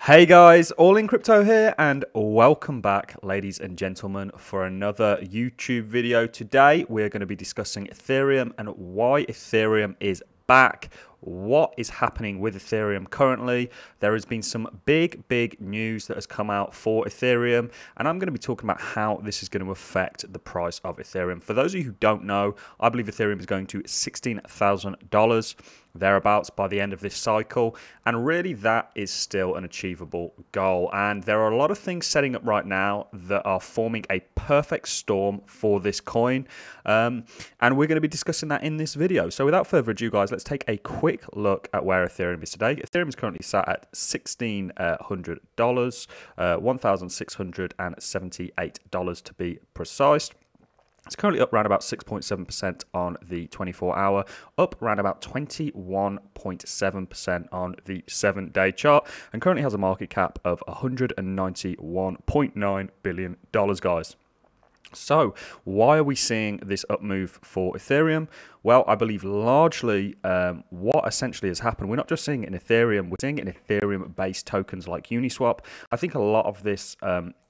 Hey guys, All in Crypto here and welcome back, ladies and gentlemen, for another YouTube video. Today we're going to be discussing Ethereum and why Ethereum is back. What is happening with Ethereum currently? There has been some big news that has come out for Ethereum, and I'm going to be talking about how this is going to affect the price of Ethereum. For those of you who don't know, I believe Ethereum is going to $16,000 thereabouts by the end of this cycle, and really that is still an achievable goal. And there are a lot of things setting up right now that are forming a perfect storm for this coin, and we're going to be discussing that in this video. So without further ado, guys, let's take a quick look at where Ethereum is today. Ethereum is currently sat at $1,600, $1,678 to be precise. It's currently up around about 6.7% on the 24-hour, up around about 21.7% on the 7-day chart, and currently has a market cap of $191.9 billion, guys. So why are we seeing this up move for Ethereum? Well, I believe largely what essentially has happened, we're not just seeing it in Ethereum, we're seeing it in Ethereum-based tokens like Uniswap. I think a lot of this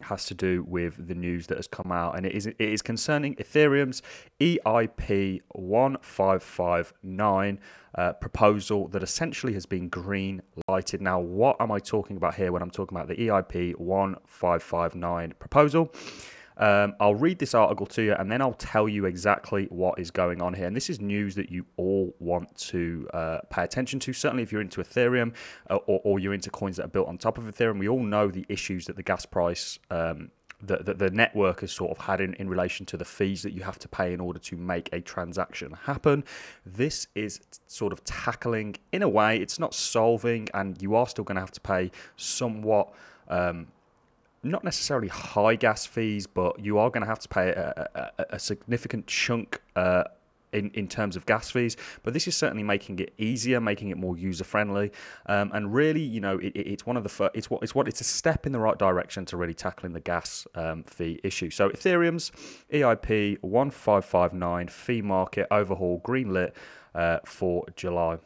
has to do with the news that has come out, and it is concerning Ethereum's EIP 1559 proposal that essentially has been green lighted. Now, what am I talking about here when I'm talking about the EIP 1559 proposal? I'll read this article to you and then I'll tell you exactly what is going on here. And this is news that you all want to pay attention to. Certainly if you're into Ethereum or you're into coins that are built on top of Ethereum. We all know the issues that the gas price, the network has sort of had in relation to the fees that you have to pay in order to make a transaction happen. This is sort of tackling, in a way, it's not solving, and you are still going to have to pay somewhat not necessarily high gas fees, but you are going to have to pay a significant chunk in terms of gas fees. But this is certainly making it easier, making it more user friendly, and really, you know, it's one of the it's a step in the right direction to really tackling the gas fee issue. So Ethereum's EIP 1559 fee market overhaul greenlit for July.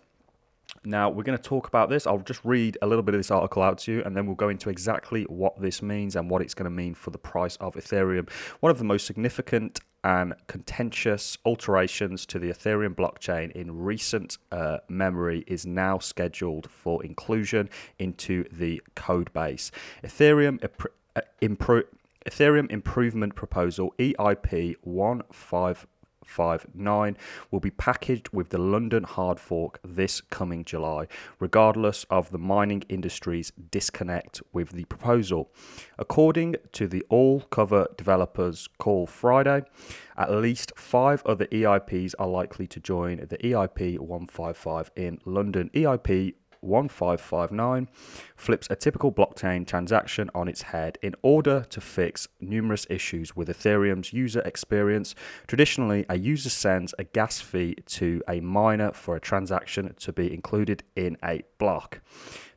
Now, we're going to talk about this. I'll just read a little bit of this article out to you, and then we'll go into exactly what this means and what it's going to mean for the price of Ethereum. One of the most significant and contentious alterations to the Ethereum blockchain in recent memory is now scheduled for inclusion into the code base. Ethereum Improvement Proposal EIP 1559 will be packaged with the London hard fork this coming July, regardless of the mining industry's disconnect with the proposal. According to the All Cover Developers Call Friday, at least 5 other EIPs are likely to join the EIP 155 in London. EIP 1559 flips a typical blockchain transaction on its head in order to fix numerous issues with Ethereum's user experience. Traditionally, a user sends a gas fee to a miner for a transaction to be included in a block.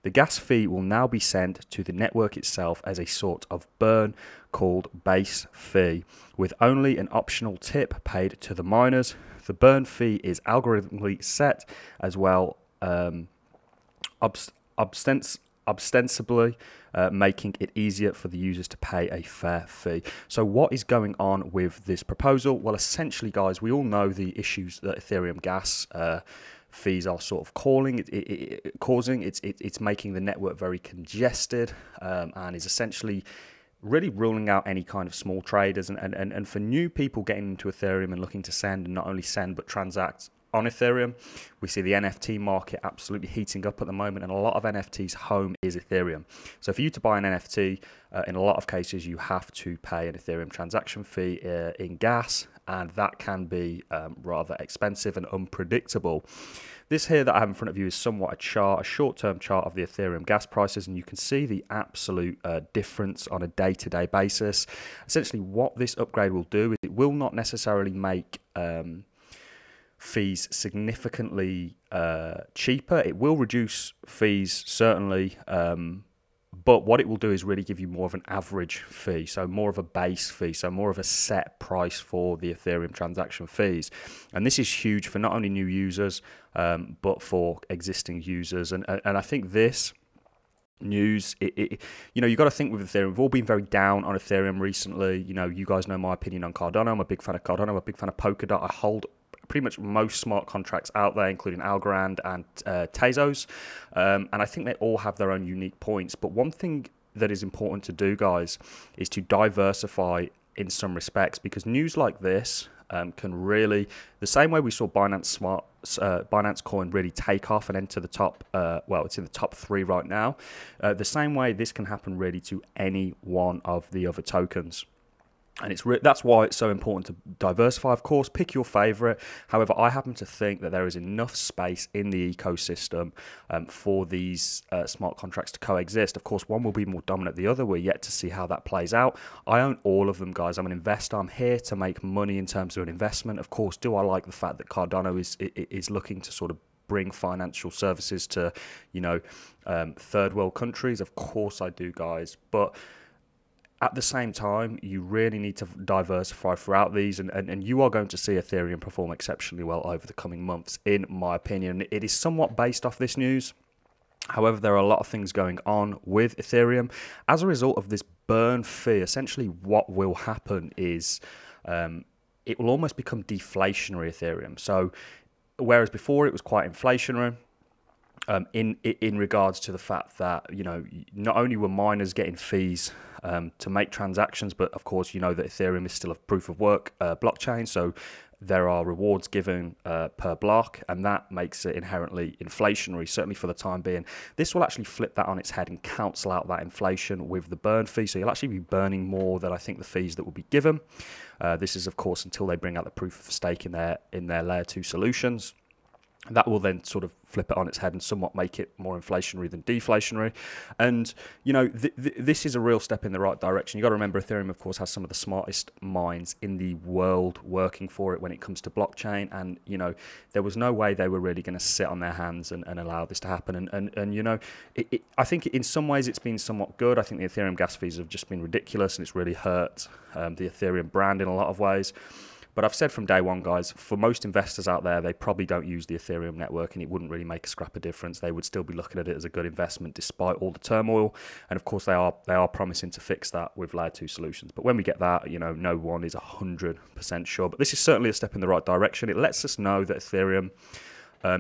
The gas fee will now be sent to the network itself as a sort of burn called base fee, with only an optional tip paid to the miners. The burn fee is algorithmically set as well, ostensibly making it easier for the users to pay a fair fee. So what is going on with this proposal? Well, essentially, guys, we all know the issues that Ethereum gas fees are sort of causing. It's making the network very congested, and is essentially really ruling out any kind of small traders. And for new people getting into Ethereum and looking to send, and not only send but transact on Ethereum, we see the NFT market absolutely heating up at the moment, and a lot of NFTs' home is Ethereum. So for you to buy an NFT, in a lot of cases, you have to pay an Ethereum transaction fee in gas, and that can be rather expensive and unpredictable. This here that I have in front of you is somewhat a short-term chart of the Ethereum gas prices, and you can see the absolute difference on a day-to-day basis. Essentially, what this upgrade will do is it will not necessarily make fees significantly cheaper. It will reduce fees, certainly, but what it will do is really give you more of an average fee, so more of a base fee, so more of a set price for the Ethereum transaction fees. And this is huge for not only new users, but for existing users. And I think this news. You got to think with Ethereum, we've all been very down on Ethereum recently. You guys know my opinion on Cardano. I'm a big fan of Cardano. I'm a big fan of Polkadot. I hold pretty much most smart contracts out there, including Algorand and Tezos. And I think they all have their own unique points. But one thing that is important to do, guys, is to diversify in some respects, because news like this can really, the same way we saw Binance Coin really take off and enter the top, it's in the top 3 right now. The same way this can happen really to any one of the other tokens. And that's why it's so important to diversify. Of course, pick your favorite. However, I happen to think that there is enough space in the ecosystem for these smart contracts to coexist. Of course, one will be more dominant than the other. We're yet to see how that plays out. I own all of them, guys. I'm an investor. I'm here to make money in terms of an investment. Of course, do I like the fact that Cardano is looking to sort of bring financial services to, third world countries? Of course I do, guys. But at the same time, you really need to diversify throughout these, and you are going to see Ethereum perform exceptionally well over the coming months, in my opinion. It is somewhat based off this news. However, there are a lot of things going on with Ethereum. As a result of this burn fee, essentially what will happen is it will almost become deflationary Ethereum. So whereas before it was quite inflationary, in regards to the fact that, not only were miners getting fees to make transactions, but of course, that Ethereum is still a proof of work blockchain. So there are rewards given per block, and that makes it inherently inflationary, certainly for the time being. This will actually flip that on its head and cancel out that inflation with the burn fee. So you'll actually be burning more than I think the fees that will be given. This is, of course, until they bring out the proof of stake in their layer 2 solutions. That will then sort of flip it on its head and somewhat make it more inflationary than deflationary. And, this is a real step in the right direction. You've got to remember, Ethereum, of course, has some of the smartest minds in the world working for it when it comes to blockchain. And, there was no way they were really going to sit on their hands and allow this to happen. And I think in some ways it's been somewhat good. I think the Ethereum gas fees have just been ridiculous, and it's really hurt the Ethereum brand in a lot of ways. But I've said from day one, guys, for most investors out there, they probably don't use the Ethereum network, and it wouldn't really make a scrap of difference. They would still be looking at it as a good investment despite all the turmoil. And of course, they are promising to fix that with layer 2 solutions. But when we get that, no one is 100% sure. But this is certainly a step in the right direction. It lets us know that Ethereum,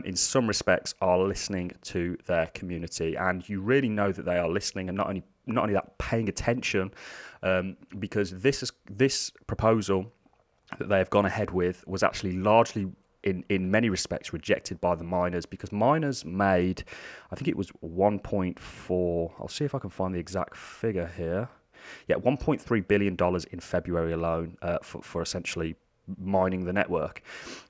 in some respects, are listening to their community. And you really know that they are listening, and not only that, paying attention, because this proposal that they have gone ahead with was actually largely, in many respects, rejected by the miners, because miners made, I think it was 1.4, I'll see if I can find the exact figure here. Yeah, $1.3 billion in February alone for essentially mining the network.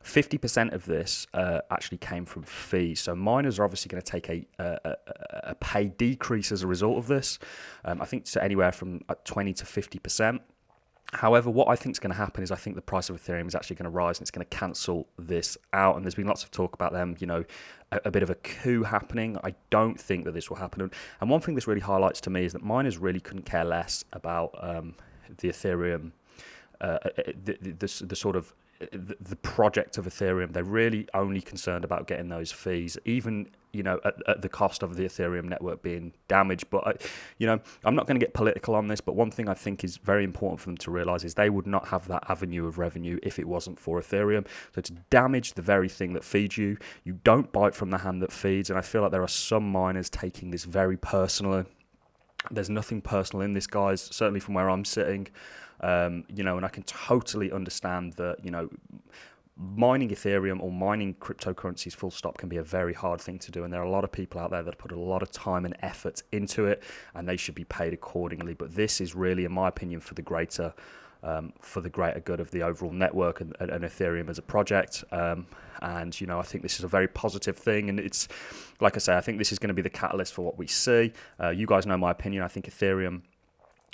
50% of this actually came from fees. So miners are obviously going to take a pay decrease as a result of this. I think to anywhere from 20 to 50%. However, what I think is going to happen is I think the price of Ethereum is actually going to rise, and it's going to cancel this out. And there's been lots of talk about them, a bit of a coup happening. I don't think that this will happen. And one thing this really highlights to me is that miners really couldn't care less about the Ethereum, the sort of the project of Ethereum. They're really only concerned about getting those fees, even at the cost of the Ethereum network being damaged. But I'm not going to get political on this, but one thing I think is very important for them to realize is they would not have that avenue of revenue if it wasn't for Ethereum. So to damage the very thing that feeds you, you don't bite from the hand that feeds. And I feel like there are some miners taking this very personally. There's nothing personal in this, guys, certainly from where I'm sitting. And I can totally understand that, mining Ethereum or mining cryptocurrencies full stop can be a very hard thing to do. And there are a lot of people out there that put a lot of time and effort into it, and they should be paid accordingly. But this is really, in my opinion, for the greater good of the overall network and Ethereum as a project. And, I think this is a very positive thing. And it's, like I say, I think this is going to be the catalyst for what we see. You guys know my opinion. I think Ethereum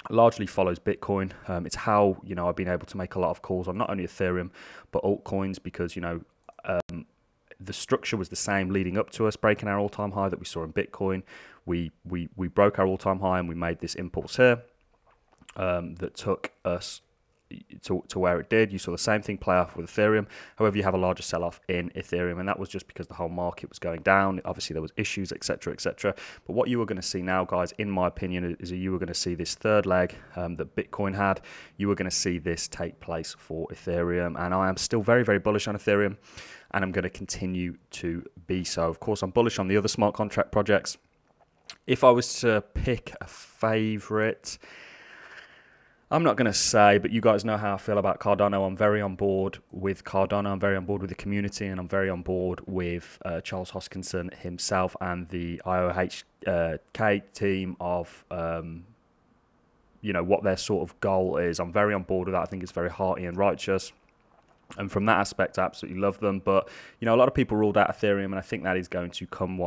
largely follows Bitcoin. It's how, I've been able to make a lot of calls on not only Ethereum, but altcoins, because, the structure was the same leading up to us breaking our all-time high that we saw in Bitcoin. We broke our all-time high, and we made this impulse here that took us to where it did. You saw the same thing play off with Ethereum. However, you have a larger sell-off in Ethereum, and that was just because the whole market was going down. Obviously, there was issues, etc., etc. But what you were going to see now, guys, in my opinion, is that you were going to see this third leg that Bitcoin had. You were going to see this take place for Ethereum, and I am still very, very bullish on Ethereum, and I'm going to continue to be so. Of course, I'm bullish on the other smart contract projects. If I was to pick a favorite, I'm not going to say, but you guys know how I feel about Cardano. I'm very on board with Cardano. I'm very on board with the community, and I'm very on board with Charles Hoskinson himself and the IOHK team of, what their sort of goal is. I'm very on board with that. I think it's very hearty and righteous. And from that aspect, I absolutely love them. But, a lot of people ruled out Ethereum, and I think that is going to come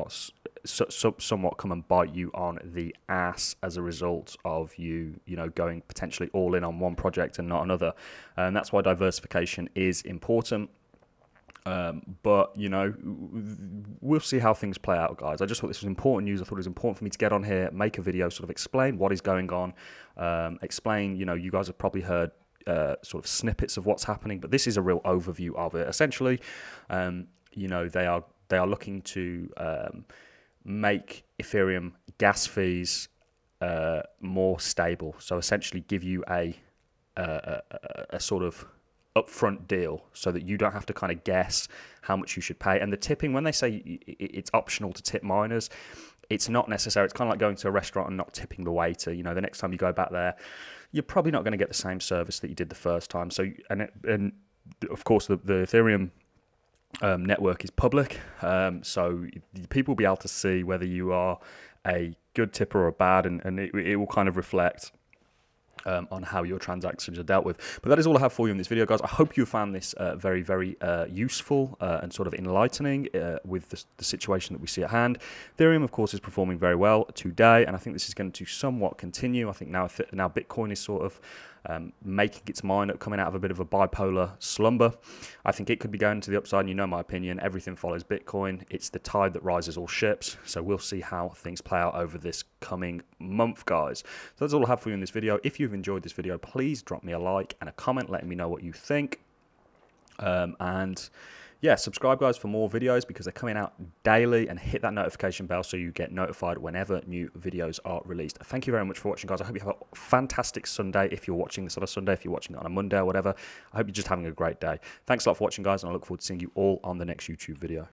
somewhat come and bite you on the ass as a result of you going potentially all in on one project and not another. And that's why diversification is important. But, we'll see how things play out, guys. I just thought this was important news. I thought it was important for me to get on here, make a video, sort of explain what is going on, explain, you guys have probably heard sort of snippets of what's happening, but this is a real overview of it. Essentially, they are looking to make Ethereum gas fees more stable. So essentially, give you a sort of upfront deal so that you don't have to kind of guess how much you should pay. And the tipping, when they say it's optional to tip miners, it's not necessary. It's kind of like going to a restaurant and not tipping the waiter. The next time you go back there, you're probably not going to get the same service that you did the first time. So, and of course, the Ethereum network is public, so people will be able to see whether you are a good tipper or a bad, and it will kind of reflect on how your transactions are dealt with. But that is all I have for you in this video, guys. I hope you found this very, very useful and sort of enlightening with the situation that we see at hand. Ethereum, of course, is performing very well today, and I think this is going to somewhat continue. I think now Bitcoin is sort of making its mind up, coming out of a bit of a bipolar slumber. I think it could be going to the upside, and my opinion, everything follows Bitcoin. It's the tide that rises all ships, so we'll see how things play out over this coming month, guys. So that's all I have for you in this video. If you've enjoyed this video, please drop me a like and a comment letting me know what you think. And yeah, subscribe, guys, for more videos because they're coming out daily, and hit that notification bell so you get notified whenever new videos are released. Thank you very much for watching, guys. I hope you have a fantastic Sunday if you're watching this on a Sunday, if you're watching it on a Monday or whatever. I hope you're just having a great day. Thanks a lot for watching, guys, and I look forward to seeing you all on the next YouTube video.